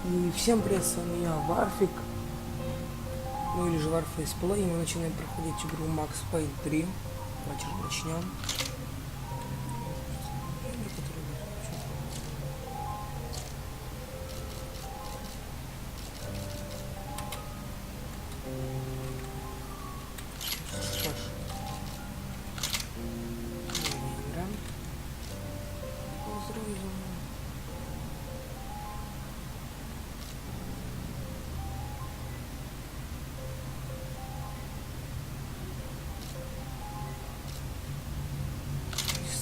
И всем привет, с вами я, Варфик, ну или же Warface, и мы начинаем проходить игру Max Payne3. Давайте же начнем.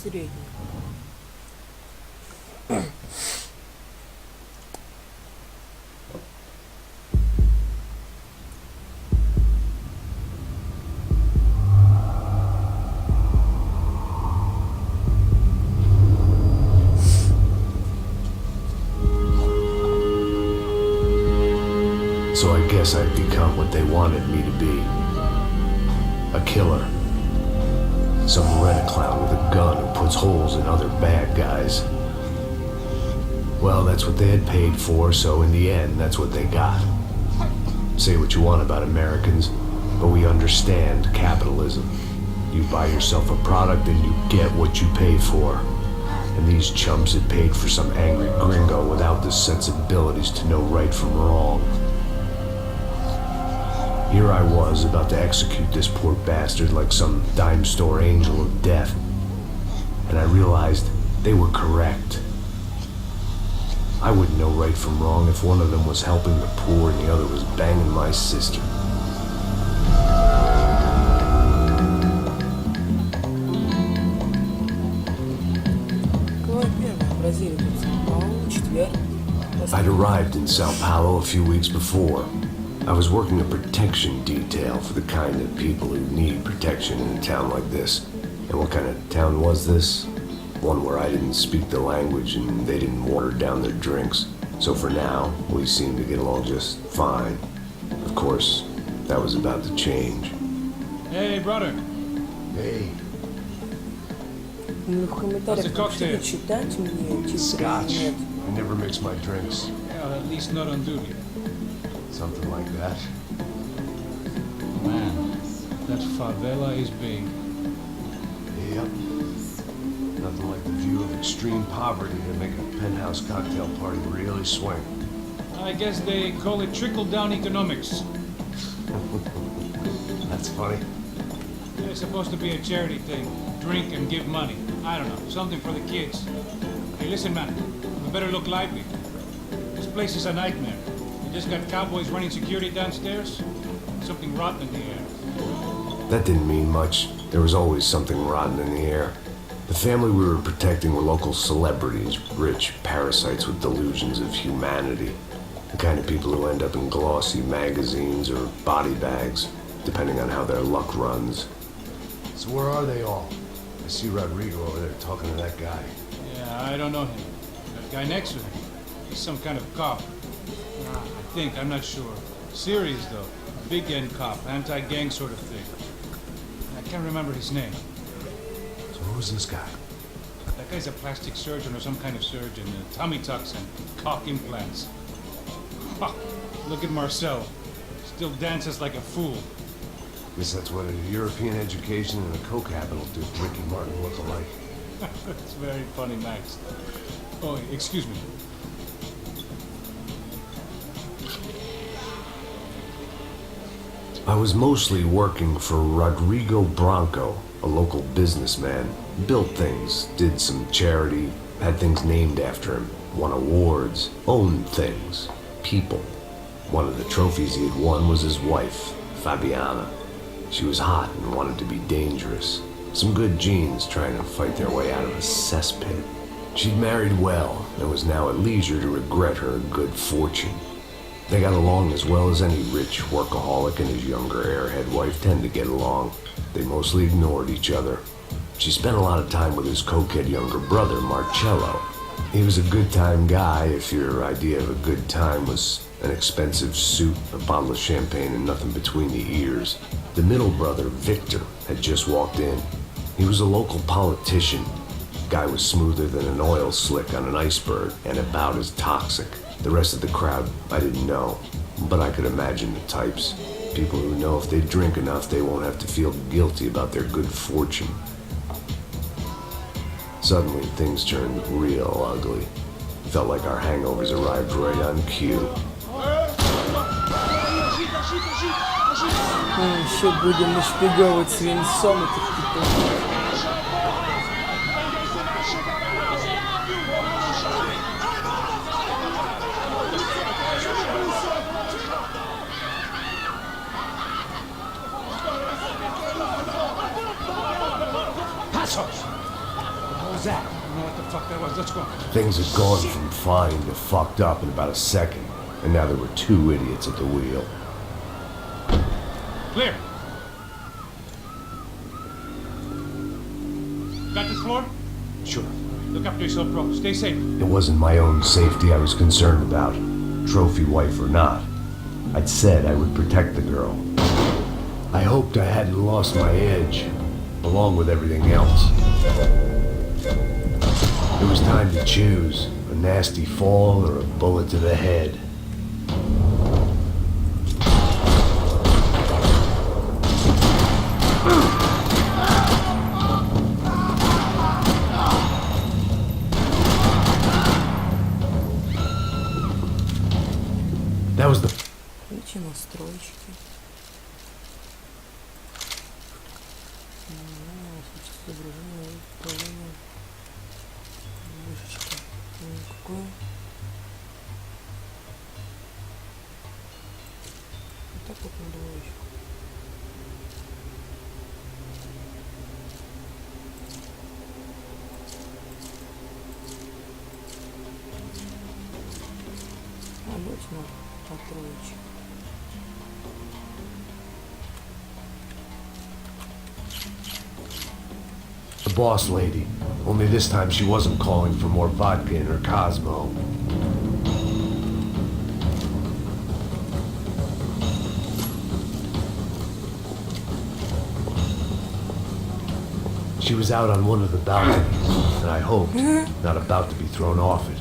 Средний. So I guess I'd become what they wanted me to be. A killer. Some rent-a-clown with a gun who puts holes in other bad guys. Well, that's what they had paid for, so in the end, that's what they got. Say what you want about Americans, but we understand capitalism. You buy yourself a product and you get what you pay for. And these chumps had paid for some angry gringo without the sensibilities to know right from wrong. Here I was, about to execute this poor bastard like some dime store angel of death. And I realized they were correct. I wouldn't know right from wrong if one of them was helping the poor and the other was banging my sister. I'd arrived in Sao Paulo a few weeks before. I was working a protection detail for the kind of people who need protection in a town like this. And what kind of town was this? One where I didn't speak the language and they didn't water down their drinks. So for now, we seemed to get along just fine. Of course, that was about to change. Hey, brother. Hey. What's the cocktail? Scotch. I never mix my drinks. Yeah, at least not on duty. Something like that. Man, that favela is big. Yep. Nothing like the view of extreme poverty to make a penthouse cocktail party really swing. I guess they call it trickle-down economics. That's funny. It's supposed to be a charity thing. Drink and give money. I don't know, something for the kids. Hey, listen, man, we better look lively. This place is a nightmare. You just got cowboys running security downstairs. Something rotten in the air. That didn't mean much. There was always something rotten in the air. The family we were protecting were local celebrities, rich parasites with delusions of humanity. The kind of people who end up in glossy magazines or body bags, depending on how their luck runs. So where are they all? I see Rodrigo over there talking to that guy. Yeah, I don't know him. That guy next to him, he's some kind of cop. I think, I'm not sure. Serious though. Big end cop, anti-gang sort of thing. I can't remember his name. So who's this guy? That guy's a plastic surgeon or some kind of surgeon. Tummy tucks and cock implants. Ha! Look at Marcel. Still dances like a fool. Guess that's what a European education and a coke habit will do. Ricky Martin look alike. That's very funny, Max. Oh, excuse me. I was mostly working for Rodrigo Branco, a local businessman. Built things, did some charity, had things named after him, won awards, owned things, people. One of the trophies he had won was his wife, Fabiana. She was hot and wanted to be dangerous. Some good genes trying to fight their way out of a cesspit. She'd married well and was now at leisure to regret her good fortune. They got along as well as any rich workaholic and his younger airhead wife tend to get along. They mostly ignored each other. She spent a lot of time with his cokehead younger brother, Marcello. He was a good time guy if your idea of a good time was an expensive suit, a bottle of champagne, and nothing between the ears. The middle brother, Victor, had just walked in. He was a local politician. Guy was smoother than an oil slick on an iceberg and about as toxic. The rest of the crowd, I didn't know, but I could imagine the types. People who know if they drink enough, they won't have to feel guilty about their good fortune. Suddenly, things turned real ugly. Felt like our hangovers arrived right on cue. Еще будем нашпиговывать свинцом этих типов. What was that? I don't know what the fuck that was. Let's go. Things had gone from fine to fucked up in about a second, and now there were two idiots at the wheel. Clear. Got this floor? Sure. Look after yourself, bro. Stay safe. It wasn't my own safety I was concerned about, trophy wife or not. I'd said I would protect the girl. I hoped I hadn't lost my edge, along with everything else. It was time to choose, a nasty fall or a bullet to the head. That was the... Эти настройки. Изображение, управление. Мышечка. Какое? Вот так вот надо еще. Обычно по троечке. The boss lady. Only this time she wasn't calling for more vodka in her Cosmo. She was out on one of the balconies, and I hoped not about to be thrown off it.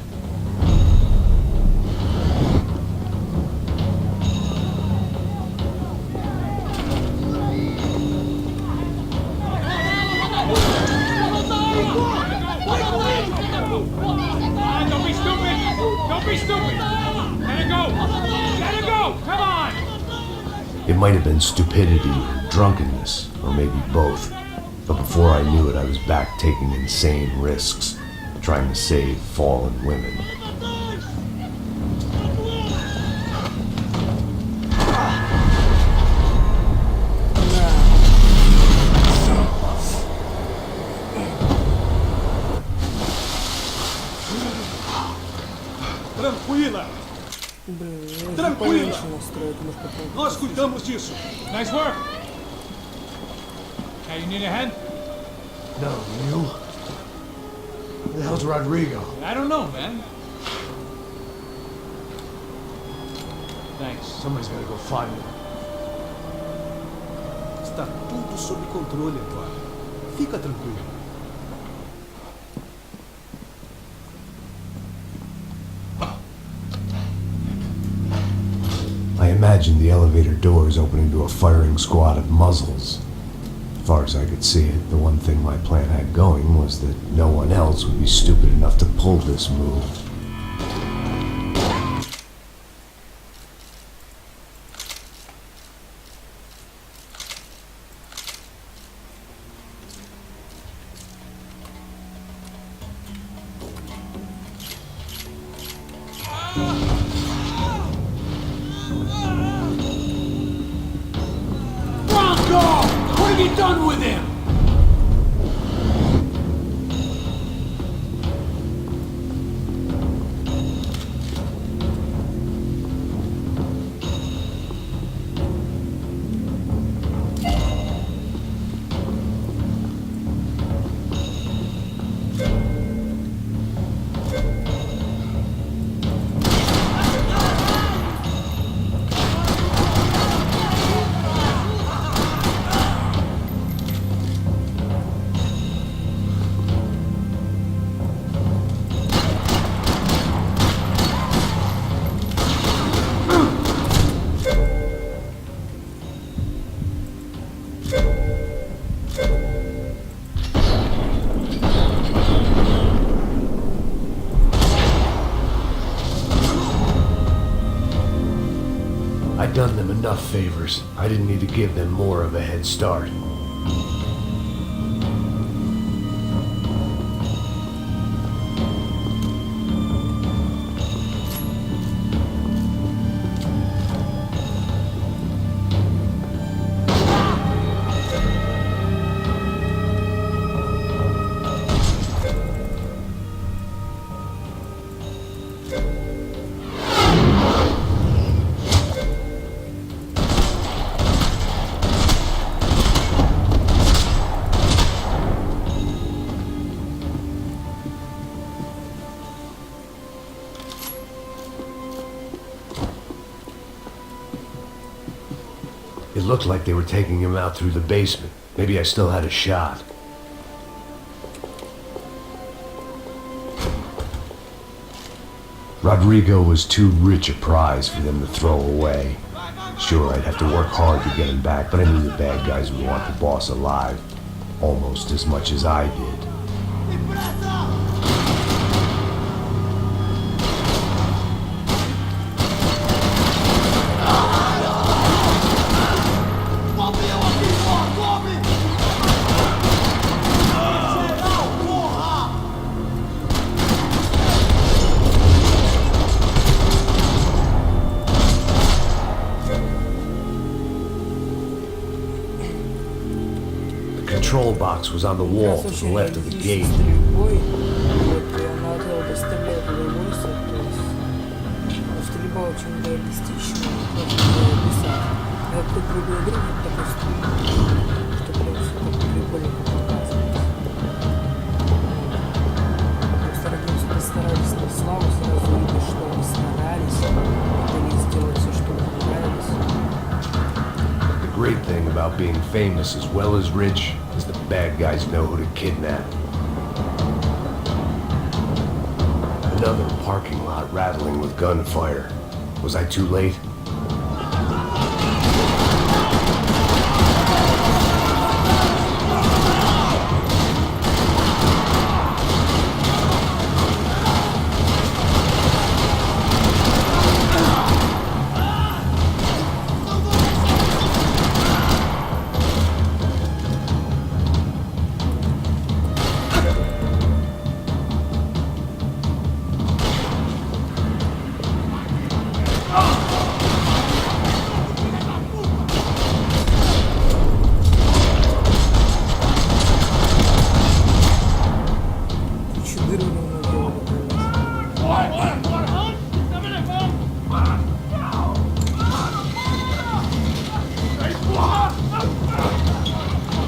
Don't be stupid! Don't be stupid! Let it go! Let it go! Come on! It might have been stupidity, drunkenness, or maybe both. But before I knew it, I was back taking insane risks, trying to save fallen women. Tranquila! Блин, я Tranquilo. поменьше настроить, может попробовать. Nós cuidamos disso! Nice work! Hey, you need a hand? No, you? Who the hell's Rodrigo? I don't know, man. Thanks. Somebody's gotta go find him. Está tudo sob controle agora. Fica tranquilo. I imagined the elevator doors opening to a firing squad of muzzles. As far as I could see it, the one thing my plan had going was that no one else would be stupid enough to pull this move. Bronco! What have you done with him? I'd done them enough favors. I didn't need to give them more of a head start. It looked like they were taking him out through the basement. Maybe I still had a shot. Rodrigo was too rich a prize for them to throw away. Sure, I'd have to work hard to get him back, but I knew the bad guys would want the boss alive almost as much as I did. The control box was on the wall to the left of the gate. The great thing about being famous as well as rich is the bad guys know who to kidnap. Another parking lot rattling with gunfire. Was I too late?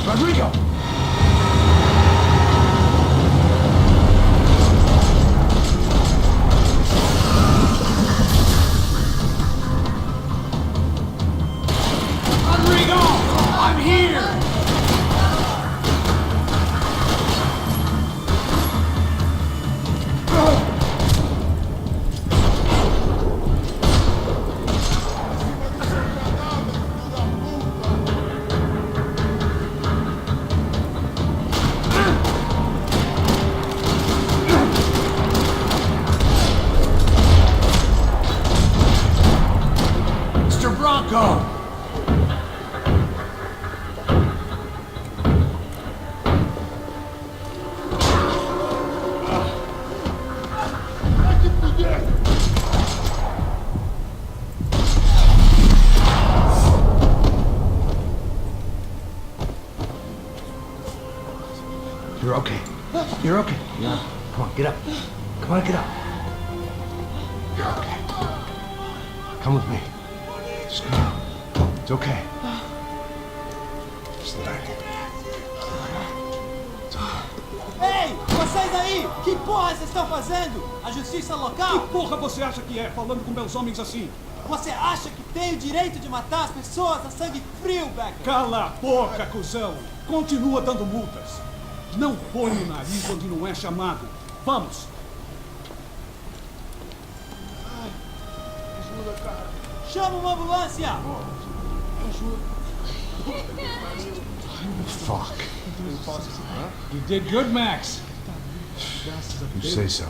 Rodrigo! Rodrigo! I'm here! Go! You're okay. You're okay. Yeah. Come on, get up. Come on, get up. You're okay. Come with me. Just come on. It's okay. Just let it. Ei, vocês aí! Que porra vocês estão fazendo? A justiça local? Que porra você acha que é, falando com meus homens assim? Você acha que tem o direito de matar as pessoas a sangue frio, Becker? Cala a boca, cuzão! Continua dando multas. Não põe o nariz onde não é chamado. Vamos! Chama uma ambulância! Fuck. You did good, Max. You say so.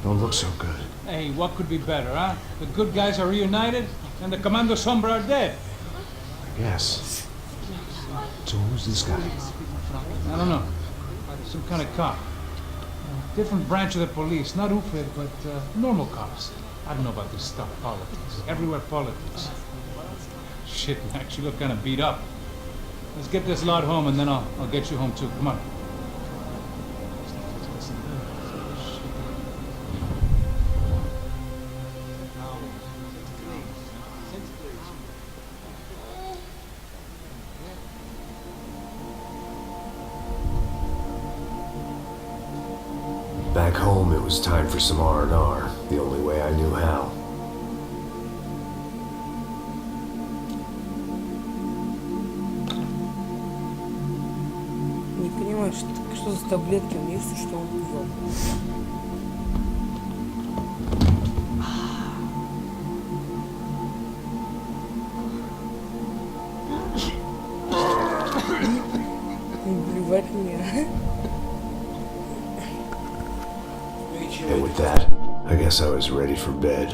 Don't look so good. Hey, what could be better, huh? The good guys are reunited, and the Commando Sombra are dead. I guess. So who's this guy? I don't know. Some kind of cop. Different branch of the police. Not UFED, but normal cops. I don't know about this stuff, politics. Everywhere politics. Shit, Max, you look kind of beat up. Let's get this lot home, and then I'll get you home too. Come on. Back home, it was time for some R&R, the only way I knew how. Не понимаю, что за таблетки вниз, что он взял. Блевать мне. And with that, I guess I was ready for bed.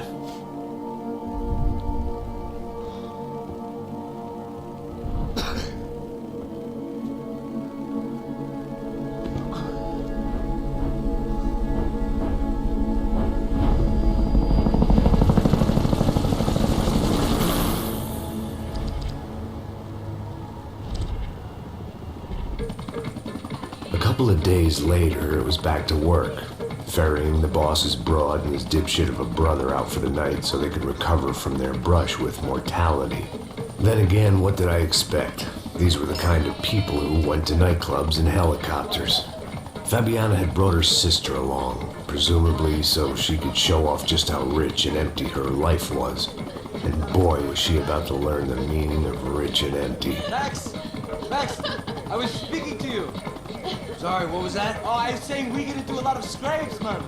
A couple of days later, it was back to work. Ferrying the boss's broad and his dipshit of a brother out for the night so they could recover from their brush with mortality. Then again, what did I expect? These were the kind of people who went to nightclubs in helicopters. Fabiana had brought her sister along, presumably so she could show off just how rich and empty her life was. And boy, was she about to learn the meaning of rich and empty. Max! Max! I was speaking to you. Sorry, what was that? Oh, I was saying we get into a lot of scrapes, man.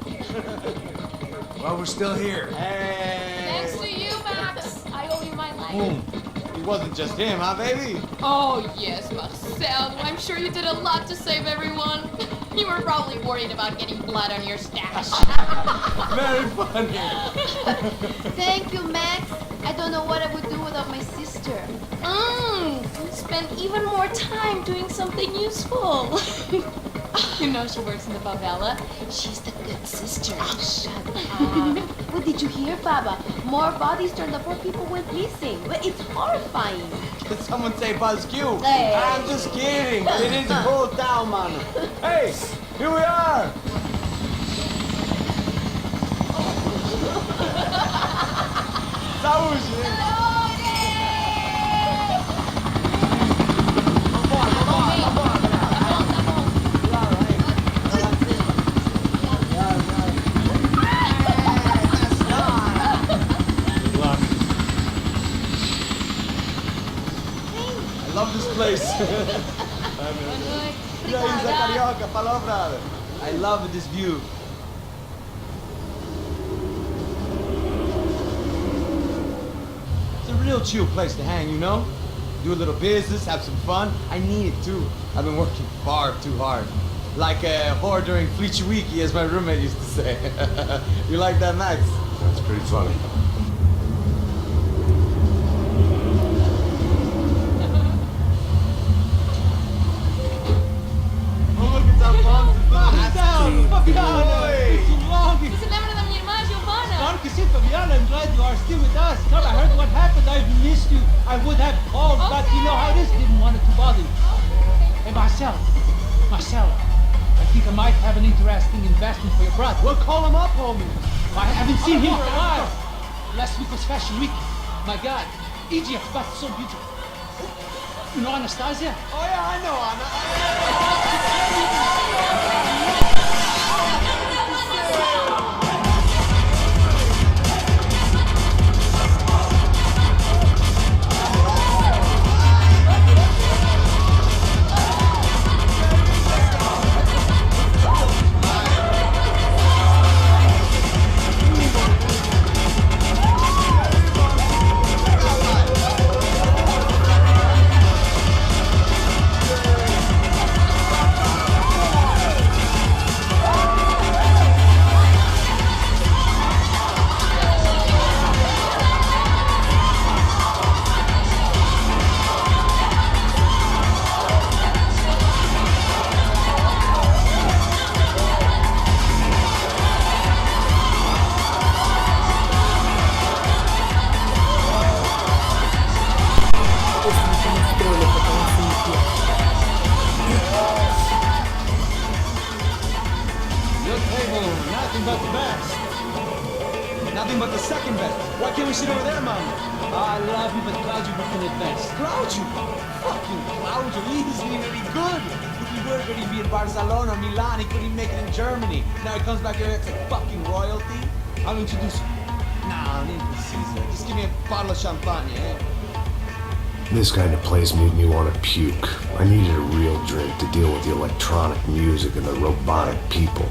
Well, we're still here. Hey! Thanks to you, Max. I owe you my life. It wasn't just him, huh, baby? Oh, yes, Marcel. I'm sure you did a lot to save everyone. You were probably worried about getting blood on your stash. Very funny. Thank you, Max. I don't know what I would do without my sister. Spend even more time doing something useful. You know she works in the favela. She's the good sister. Oh, shut up. What did you hear, Baba? More bodies turned up, more people went missing. But it's horrifying. Did someone say Buzz Q? Hey. I'm just kidding. It is a cool town, man. Hey, here we are. Saúde. I love this place. E aí, Zé Carioca, falou, brother. I love this view. It's a real chill place to hang, you know? Do a little business, have some fun. I need it too. I've been working far too hard. Like a whore during Fleechy Weeky, as my roommate used to say. You like that, Max? That's pretty funny. Você lembra da minha irmã, Giovanna? Claro que sim, Fabiana. I'm glad you are still with us. Come, I heard what happened. I've missed you. I would have called, but you know how it is. Didn't want it to bother you. Hey, Marcel, I think I might have an interesting investment for your brother. Well, call him up, homie. I haven't seen him for a while. Last week was Fashion Week. My God, Egypt, but so beautiful. You know Anastasia? Oh yeah, I know, Anna. nothing but the second best. Why can't we sit over there, Mom? I love you, but cloud you booked in advance. Cloud you? Fucking cloud you. He isn't even any good. If he were good, he'd be in Barcelona or Milan. He couldn't even make it in Germany. Now he comes back here, it's like fucking royalty. I'll introduce you. Nah, I need to Caesar. Just give me a bottle of champagne, eh? This kind of place made me want to puke. I needed a real drink to deal with the electronic music and the robotic people.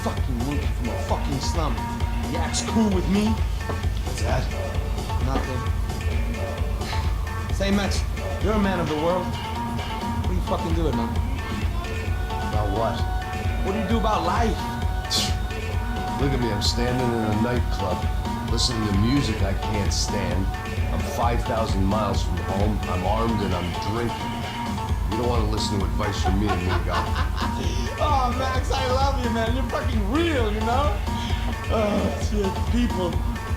Fucking monkey from a fucking slum. Yak's cool with me. What's that? Nothing. Say, Max, you're a man of the world. What are you fucking doing, man? About what? What do you do about life? Look at me, I'm standing in a nightclub, listening to music I can't stand. I'm 5,000 miles from home, I'm armed and I'm drinking. You don't want to listen to advice from me, amigo. Oh, Max, I love you, man. You're fucking real, you know? Oh, shit. People.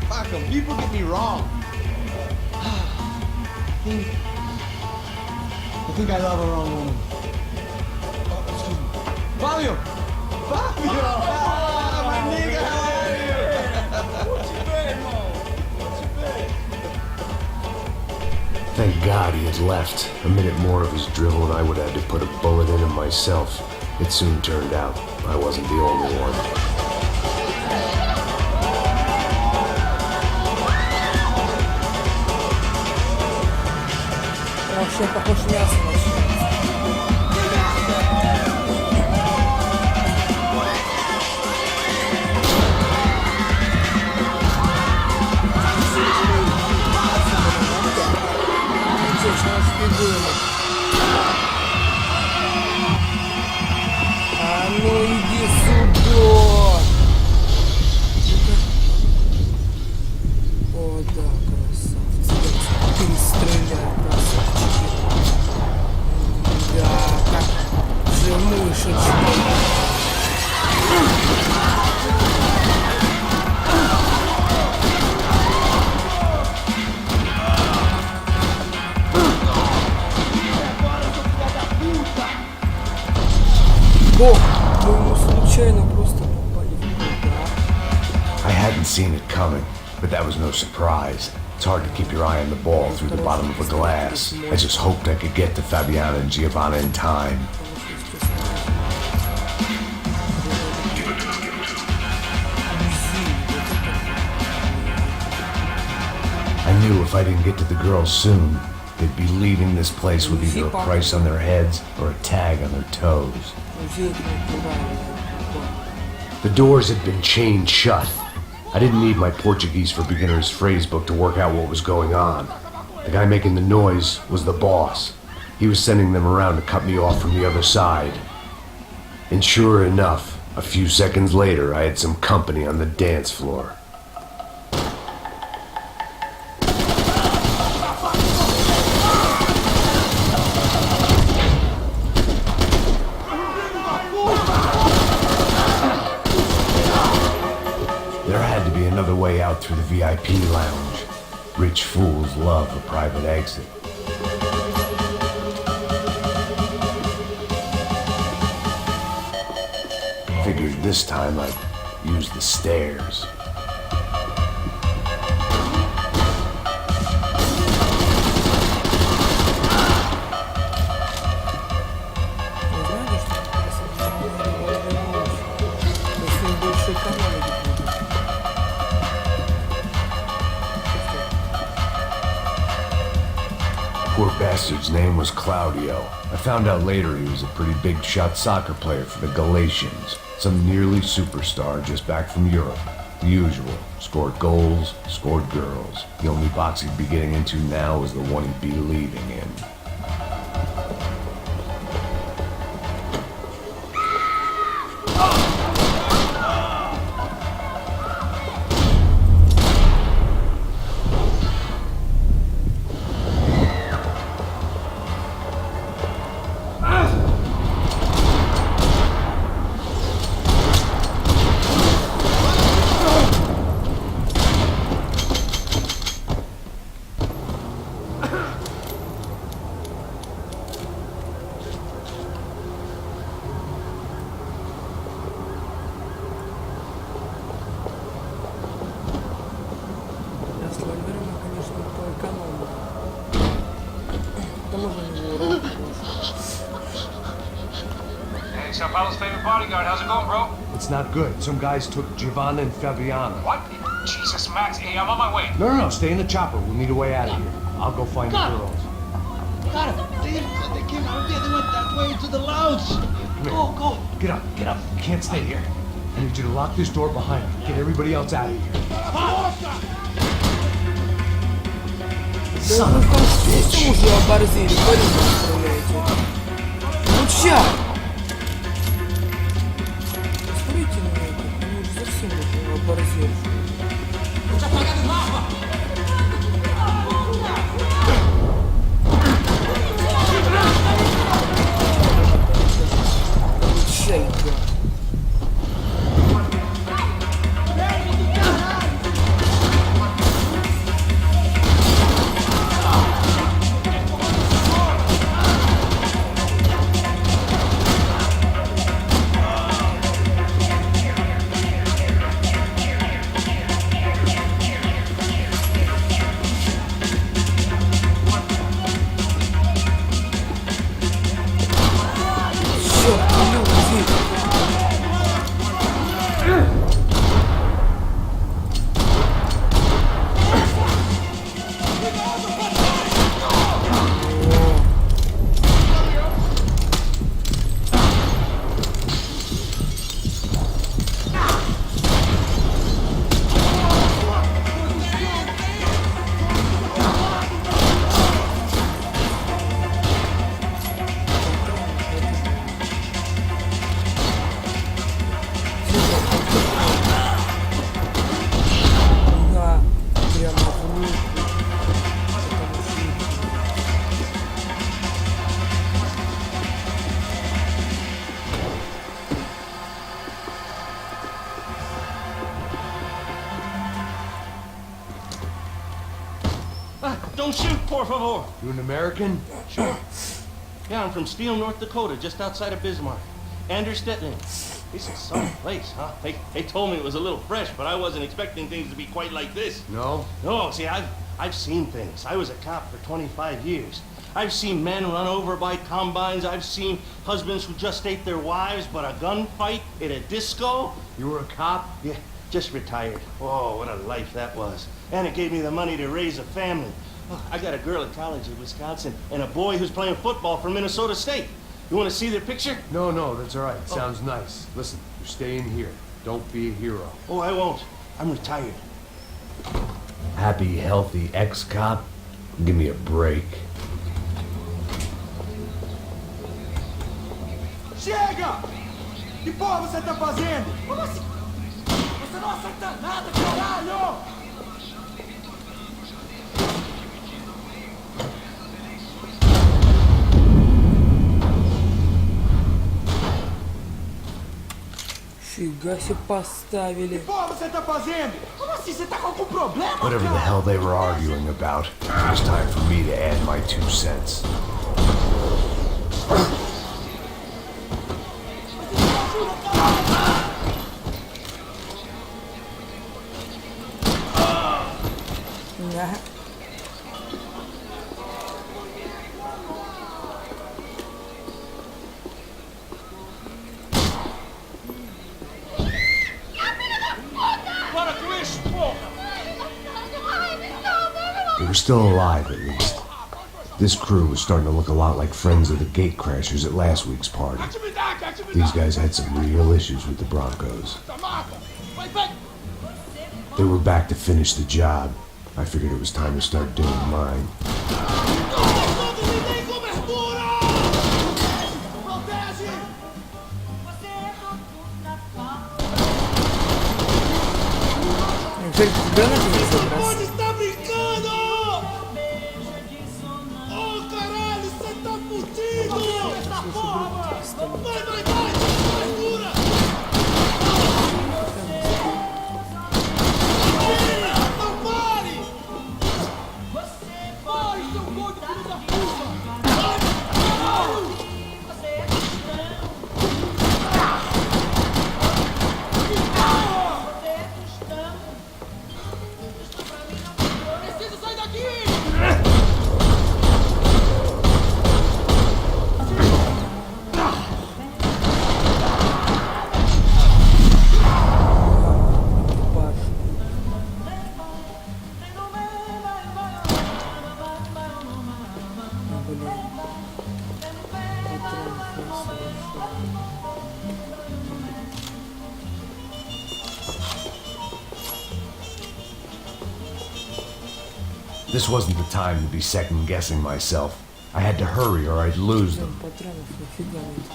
Fuck them. People get me wrong. I think I love a wrong woman. Oh, excuse me. Fabio! Fabio! Ah, my nigga, how are you? What you been, Mo? What you been? Thank God he had left. A minute more of his drivel and I would have had to put a bullet in him myself. It soon turned out I wasn't the only one. Вообще похож мясо вообще. А ну иди сюда! О, да, красавцы. Перестреляй, красавчики. Да, как же мышечки. Бог, мы ему случайно просто попали в куда. I hadn't seen it coming, but that was no surprise. It's hard to keep your eye on the ball through the bottom of a glass. I just hoped I could get to Fabiana and Giovanna in time. I knew if I didn't get to the girls soon, they'd be leaving this place with either a price on their heads or a tag on their toes. The doors had been chained shut. I didn't need my Portuguese for Beginners phrase book to work out what was going on. The guy making the noise was the boss. He was sending them around to cut me off from the other side. And sure enough, a few seconds later, I had some company on the dance floor. Another way out through the VIP lounge. Rich fools love a private exit. Figured this time I'd use the stairs. Poor bastard's name was Claudio. I found out later he was a pretty big shot soccer player for the Galatians. Some nearly superstar just back from Europe. The usual. Scored goals, scored girls. The only box he'd be getting into now is the one he'd be leaving in. револьверами, конечно, поэкономно. К тому же у него урон хороший. Hey, Sao Paulo's favorite bodyguard. How's it going, bro? It's not good. Some guys took Giovanna and Fabiana. What? Jesus, Max. Hey, I'm on my way. No, stay in the chopper. We'll need a way out of here. I'll go find the girls. Got it. They came out of there. They went that way to the lounge. Go. Get up. You can't stay here. I need you to lock this door behind you. Get everybody else out of here. Son of a bitch. Почему же оборзели? Валюну управляете? Ну ща! Посмотрите на это. Они уже совсем уже оборзели. Получай-ка. Don't shoot, por favor. You an American? Sure. Yeah, I'm from Steele, North Dakota, just outside of Bismarck. Andrew Stetling. This is some place, huh? They told me it was a little fresh, but I wasn't expecting things to be quite like this. No? No, see, I've seen things. I was a cop for 25 years. I've seen men run over by combines. I've seen husbands who just ate their wives, but a gunfight at a disco. You were a cop? Yeah, just retired. Oh, what a life that was. And it gave me the money to raise a family. Oh, I got a girl at college in Wisconsin and a boy who's playing football for Minnesota State. You want to see their picture? No, that's all right. Sounds nice. Listen, you're staying here. Don't be a hero. Oh, I won't. I'm retired. Happy, healthy ex-cop? Give me a break. Chega! Que porra você tá fazendo? Como assim? Você não acerta nada, caralho! Фига себе поставили. Que porra você tá fazendo? Como assim? Você tá com algum problema, Whatever the hell they were arguing about, it was time for me to add my 2 cents. Да. They were still alive, at least. This crew was starting to look a lot like friends of the gatecrashers at last week's party. These guys had some real issues with the Broncos. They were back to finish the job. I figured it was time to start doing mine. Pode estar brincando! Oh, caralho, você tá fudido! Essa porra, mano! Vai, segura! Não pare! Pare, seu gordo filho da puta! This wasn't the time to be second-guessing myself. I had to hurry or I'd lose them. Патронов нифига нет.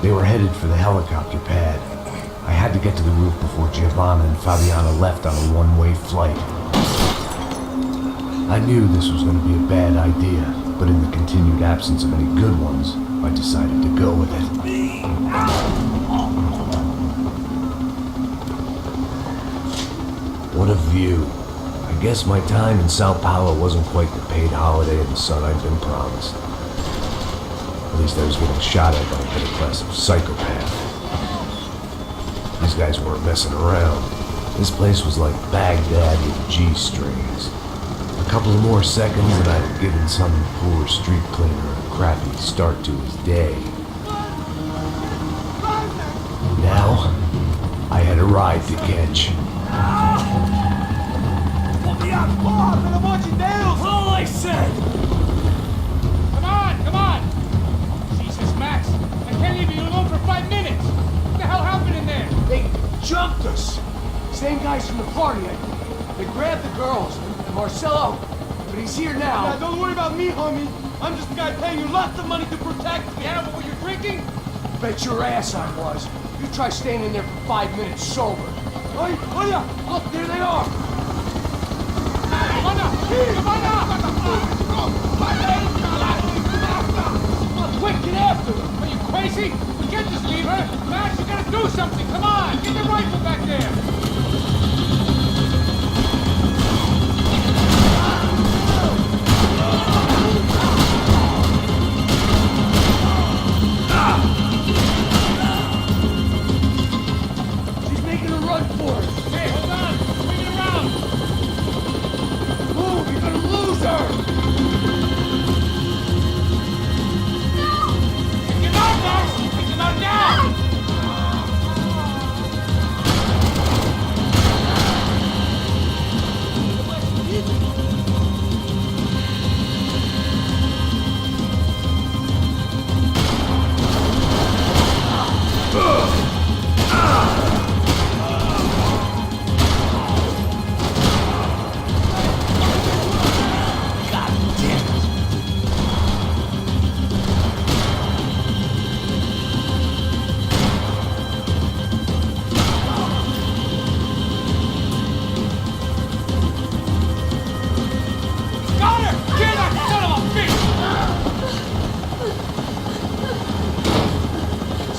They were headed for the helicopter pad. I had to get to the roof before Giovanna and Fabiana left on a one-way flight. I knew this was going to be a bad idea, but in the continued absence of any good ones, I decided to go with it. What a view. I guess my time in Sao Paulo wasn't quite the paid holiday in the sun I'd been promised. At least I was getting shot at by a better class of psychopath. These guys weren't messing around. This place was like Baghdad with G-strings. A couple of more seconds and I'd have given some poor street cleaner a crappy start to his day. Now, I had a ride to catch. All I said! Come on! Jesus, Max, I can't leave you alone for 5 minutes! What the hell happened in there? They jumped us. Same guys from the party. They grabbed the girls and Marcelo, but he's here now. Yeah, don't worry about me, homie. I'm just the guy paying you lots of money to protect me. Yeah, but were you drinking? Bet your ass I was. You try staying in there for 5 minutes sober. Oh yeah, Look, there they are. Quick, get after them! Are you crazy? We can't just leave her! Max, you gotta do something! Come on! Get the rifle back there! She's making a run for it. Hey, hold on! Swing it around! Move, you're gonna lose her. Take him out, Max! Take him out now!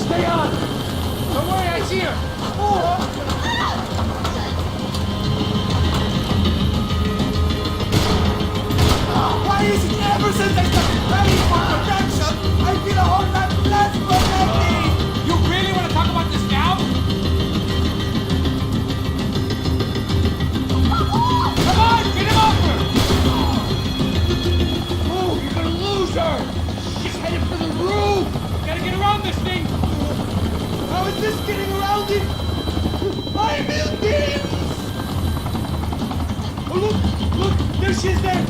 Stay on. Don't worry, I see her! Why is it ever since I started praying for protection, I feel a whole lot less protected? You really want to talk about this now? Come on, get him over! Move, you're gonna lose her. She's headed for the roof. Gotta get around this thing! How is this getting around it? I'm building! Oh, look, there she is there!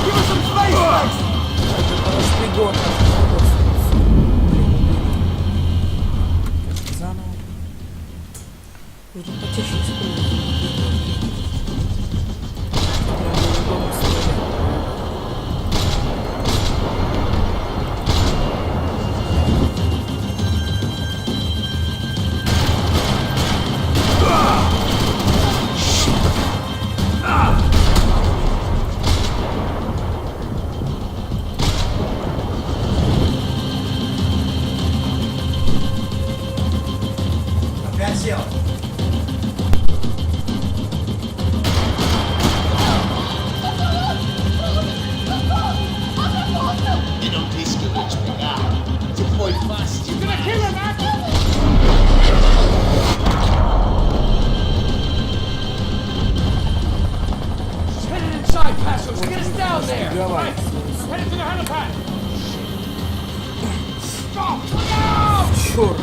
Give her some space, Max! Нашпиговывать. Заново. Нужно потише использовать. You're gonna kill her, Max! She's headed inside, Passos. Get us down there. Давай. Headed to the helipad! Черт!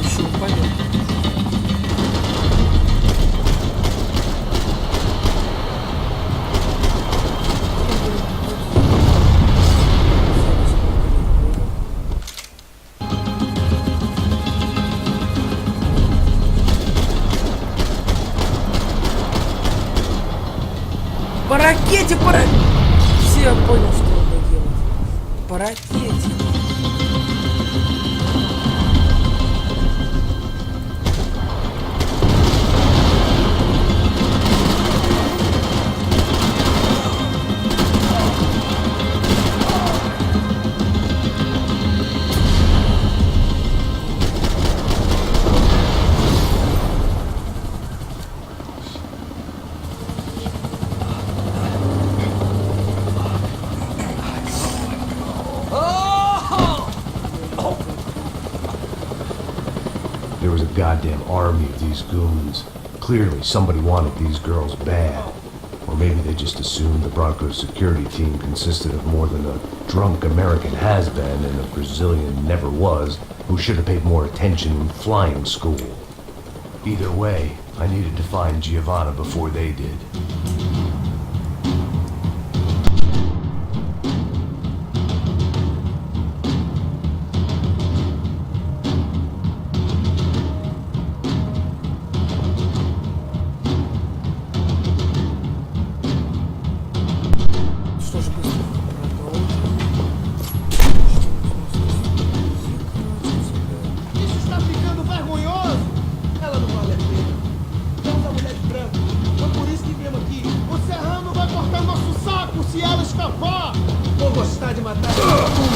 Еще упадет. По ракете, по ракете! Все, я понял, что надо делать. По ракете. There was a goddamn army of these goons. Clearly, somebody wanted these girls bad. Or maybe they just assumed the Broncos security team consisted of more than a drunk American has-been and a Brazilian never was, who should have paid more attention in flying school. Either way, I needed to find Giovanna before they did. Что ж, быстро продолжим. Isso está ficando vergonhoso! Ela não vale a pena. Temos a mulher de branco. Foi por isso que viemos aqui. O serrano vai cortar nosso saco se ela escapar! Vou gostar de matar essa puta!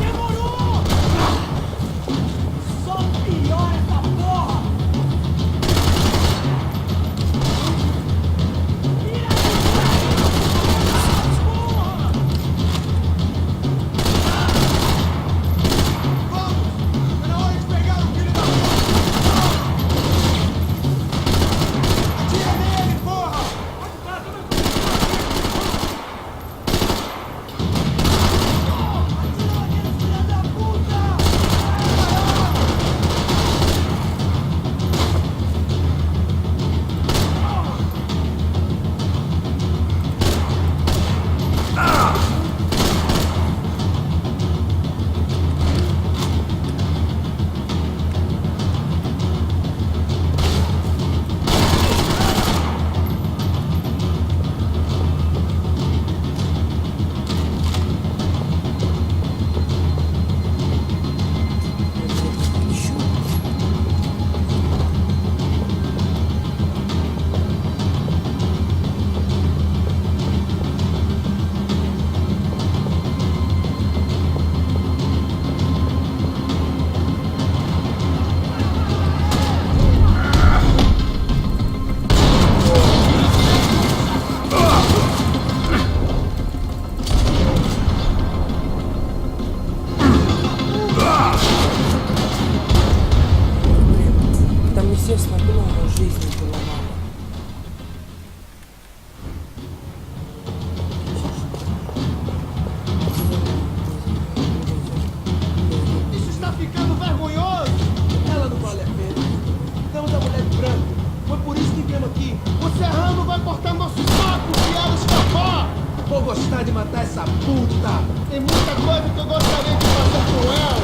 Demorou! Só piora essa porra! Там, естественно, было, но жизни было мало. Isso está ficando vergonhoso! Ela não vale a pena. Temos a mulher de branco. Foi por isso que viemos aqui. O serrano vai cortar nosso saco se ela escapar! Vou gostar de matar essa puta! Tem muita coisa que eu gostaria de fazer com ela!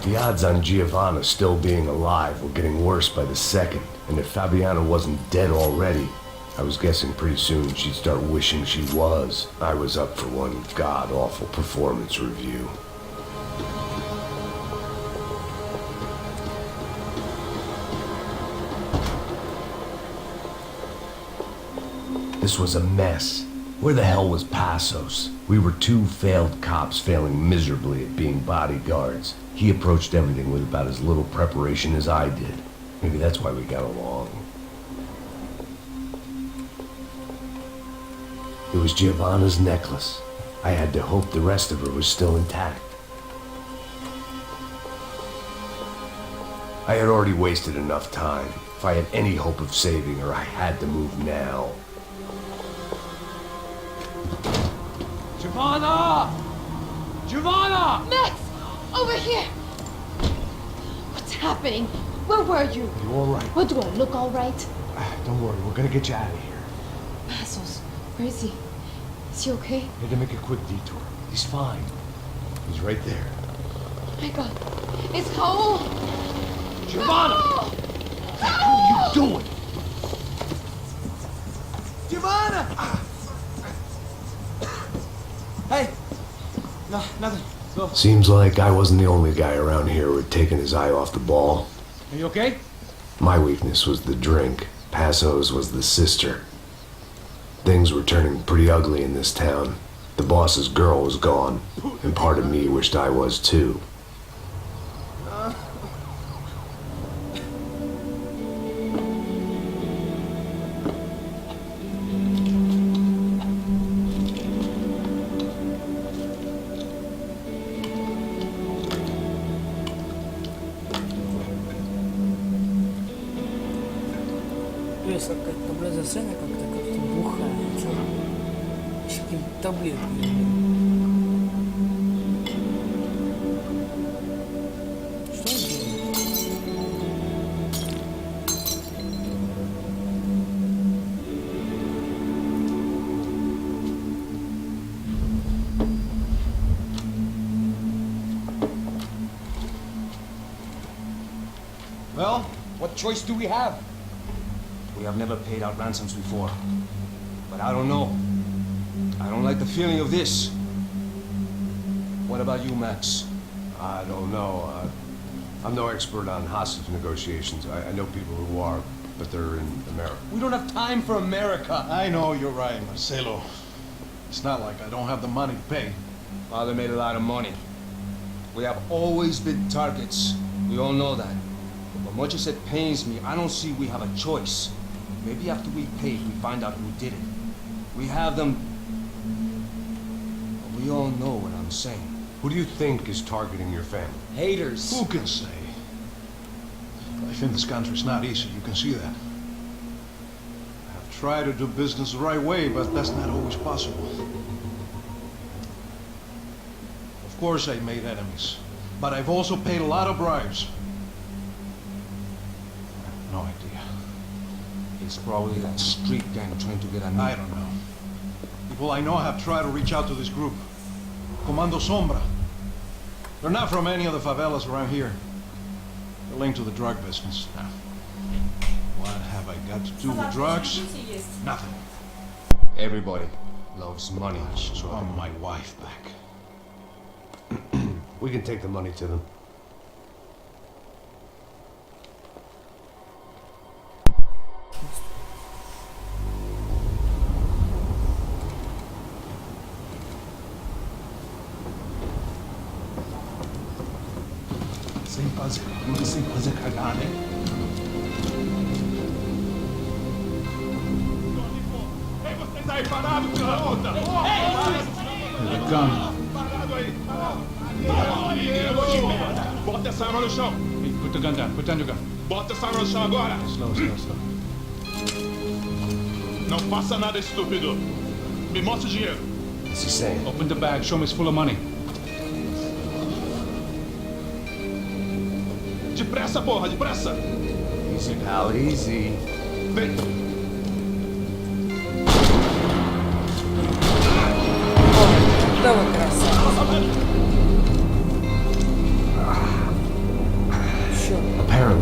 The odds on Giovanna still being alive were getting worse by the second, and if Fabiana wasn't dead already, I was guessing pretty soon she'd start wishing she was. I was up for one god-awful performance review. This was a mess. Where the hell was Passos? We were two failed cops failing miserably at being bodyguards. He approached everything with about as little preparation as I did. Maybe that's why we got along. It was Giovanna's necklace. I had to hope the rest of her was still intact. I had already wasted enough time. If I had any hope of saving her, I had to move now. Giovanna! Giovanna! Max! Over here! What's happening? Where were you? You all right? What, do I look all right? Don't worry, we're gonna get you out of here. Passos, where is he? Is he okay? Had to make a quick detour. He's fine. He's right there. Oh my God. It's cold! Giovanna! No! What are you doing? Giovanna! Hey! No, nothing. Go. Seems like I wasn't the only guy around here who had taken his eye off the ball. Are you okay? My weakness was the drink. Passos was the sister. Things were turning pretty ugly in this town. The boss's girl was gone, and part of me wished I was too. Какая-то таблетка сцена как-то бухает. Еще какие-то таблетки. Что он делает? Well, what choice do we have? We have never paid out ransoms before. But I don't know. I don't like the feeling of this. What about you, Max? I don't know. I'm no expert on hostage negotiations. I know people who are, but they're in America. We don't have time for America. I know you're right, Marcelo. It's not like I don't have the money to pay. Father made a lot of money. We have always been targets. We all know that. But much as it pains me, I don't see we have a choice. Maybe after we pay, we find out who did it. We have them... But we all know what I'm saying. Who do you think is targeting your family? Haters. Who can say? Life in this country's not easy, you can see that. I've tried to do business the right way, but that's not always possible. Of course I made enemies, but I've also paid a lot of bribes. I have no idea. It's probably that street gang trying to get at me. I don't know. People I know have tried to reach out to this group. Comando Sombra. They're not from any of the favelas around here. They're linked to the drug business. Now, what have I got to do with drugs? Nothing. Everybody loves money. So I want my wife back. We can take the money to them. Sem fazer cagada, hein? Ei, vocês aí parados, filha da puta! Parado aí! Bota essa arma no chão! Hey, put the gun down. Put down your gun. Bota essa arma no chão agora! Slow, slow, slow. Não faça nada, estúpido! Me mostra o dinheiro! What's he saying? Open the bag. Show me it's full of money. Depressa, porra, depressa! Easy, pal, easy. Vem! Давай, красава.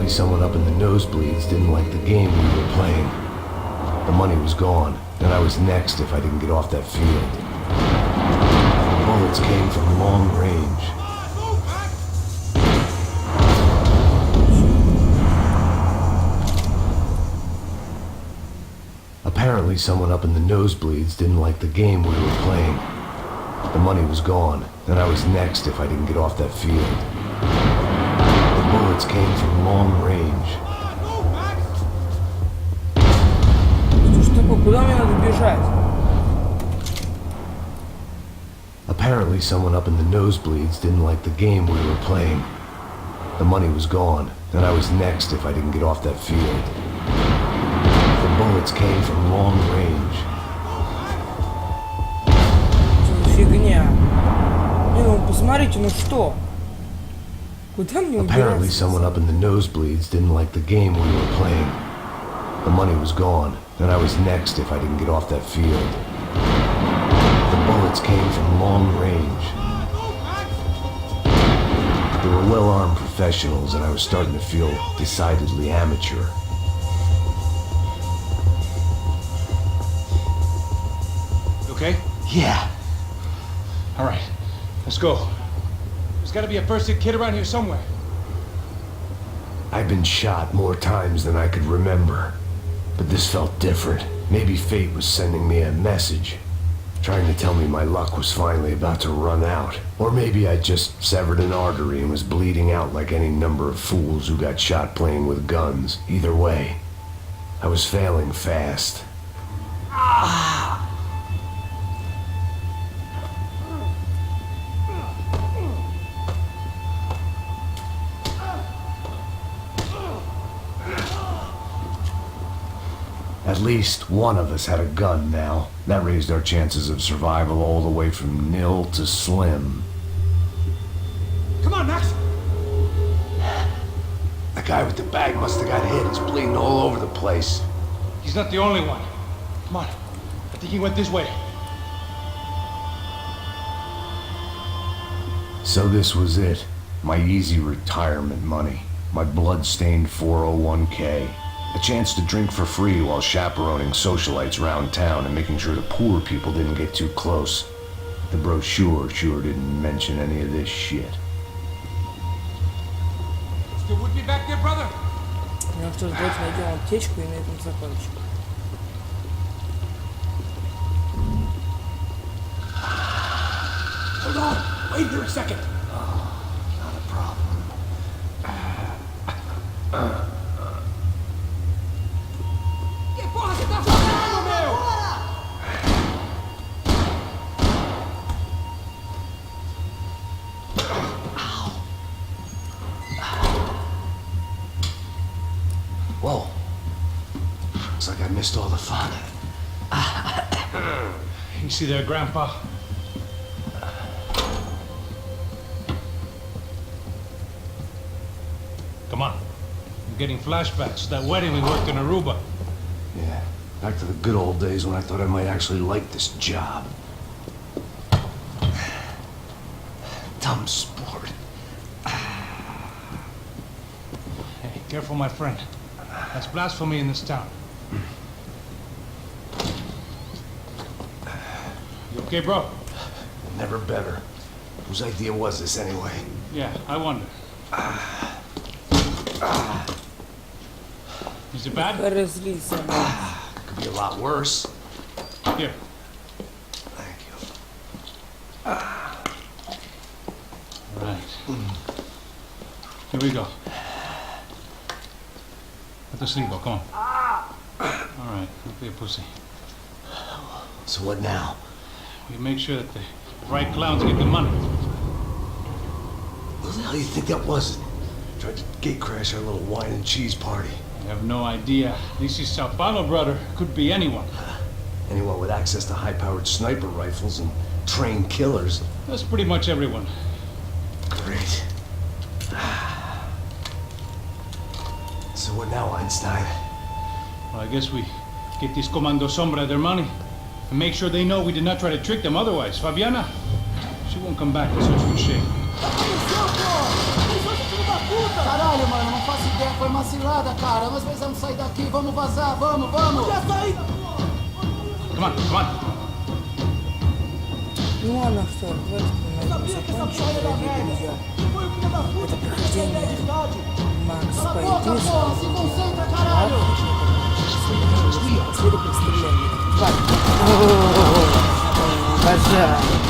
Apparently someone up in the nosebleeds didn't like the game we were playing. The money was gone, and I was next if I didn't get off that field. The bullets came from long range. Apparently someone up in the nosebleeds didn't like the game we were playing. The money was gone, and I was next if I didn't get off that field. The bullets came from long range. Что такое? Куда мне надо бежать? Apparently someone up in the nosebleeds didn't like the game we were playing. The money was gone, and I was next if I didn't get off that field. The bullets came from long range. Фигня. Не, ну посмотрите, ну что? Куда мне Apparently убираться? someone up in the nosebleeds didn't like the game we were playing. The money was gone, and I was next if I didn't get off that field. The bullets came from long range. They were well-armed professionals, and I was starting to feel decidedly amateur. Okay? Yeah. All right, let's go. There's got to be a first-aid kit around here somewhere. I've been shot more times than I could remember, but this felt different. Maybe fate was sending me a message, trying to tell me my luck was finally about to run out. Or maybe I just severed an artery and was bleeding out like any number of fools who got shot playing with guns. Either way, I was failing fast. At least one of us had a gun now. That raised our chances of survival all the way from nil to slim. Come on, Max! The guy with the bag must have got hit. He's bleeding all over the place. He's not the only one. Come on. I think he went this way. So this was it. My easy retirement money. My blood-stained 401k. A chance to drink for free while chaperoning socialites around town and making sure the poor people didn't get too close. The brochure sure didn't mention any of this shit. Still with me back there, brother? Ну что ж, давайте найдем аптечку и на этом закончим. Hold on! Wait here a second! Not a problem. Que porra você tá fazendo, meu? Whoa. Looks like I missed all the fun. You see there, Grandpa? Come on. I'm getting flashbacks to that wedding we worked in Aruba. Yeah, back to the good old days when I thought I might actually like this job. Dumb sport. Hey, careful, my friend. That's blasphemy in this town. You okay, bro? Never better. Whose idea was this anyway? Yeah, I wonder. Is it bad? Разлиться. Could be a lot worse. Here. Thank you. Right. Here we go. Let the sleep go, come on. All right, don't be a pussy. So what now? We make sure that the right clowns get the money. What the hell do you think that was? Tried to gate crash our little wine and cheese party. I have no idea. This is Sao Paulo, brother. Could be anyone. Anyone with access to high-powered sniper rifles and trained killers. That's pretty much everyone. Great. So what now, Einstein? Well, I guess we get these Comando Sombra their money and make sure they know we did not try to trick them otherwise. Fabiana, she won't come back in such good shape. Caralho, mano, não faço ideia foi uma cilada, cara. Nós precisamos sair daqui. Vamos vazar, vamos, vamos. Já saí. Come on, come on. Ну ладно, что, давайте закончим, дорогие друзья. Это прохождение Max Payne3. Последнее представление. Тварь. Обожаю.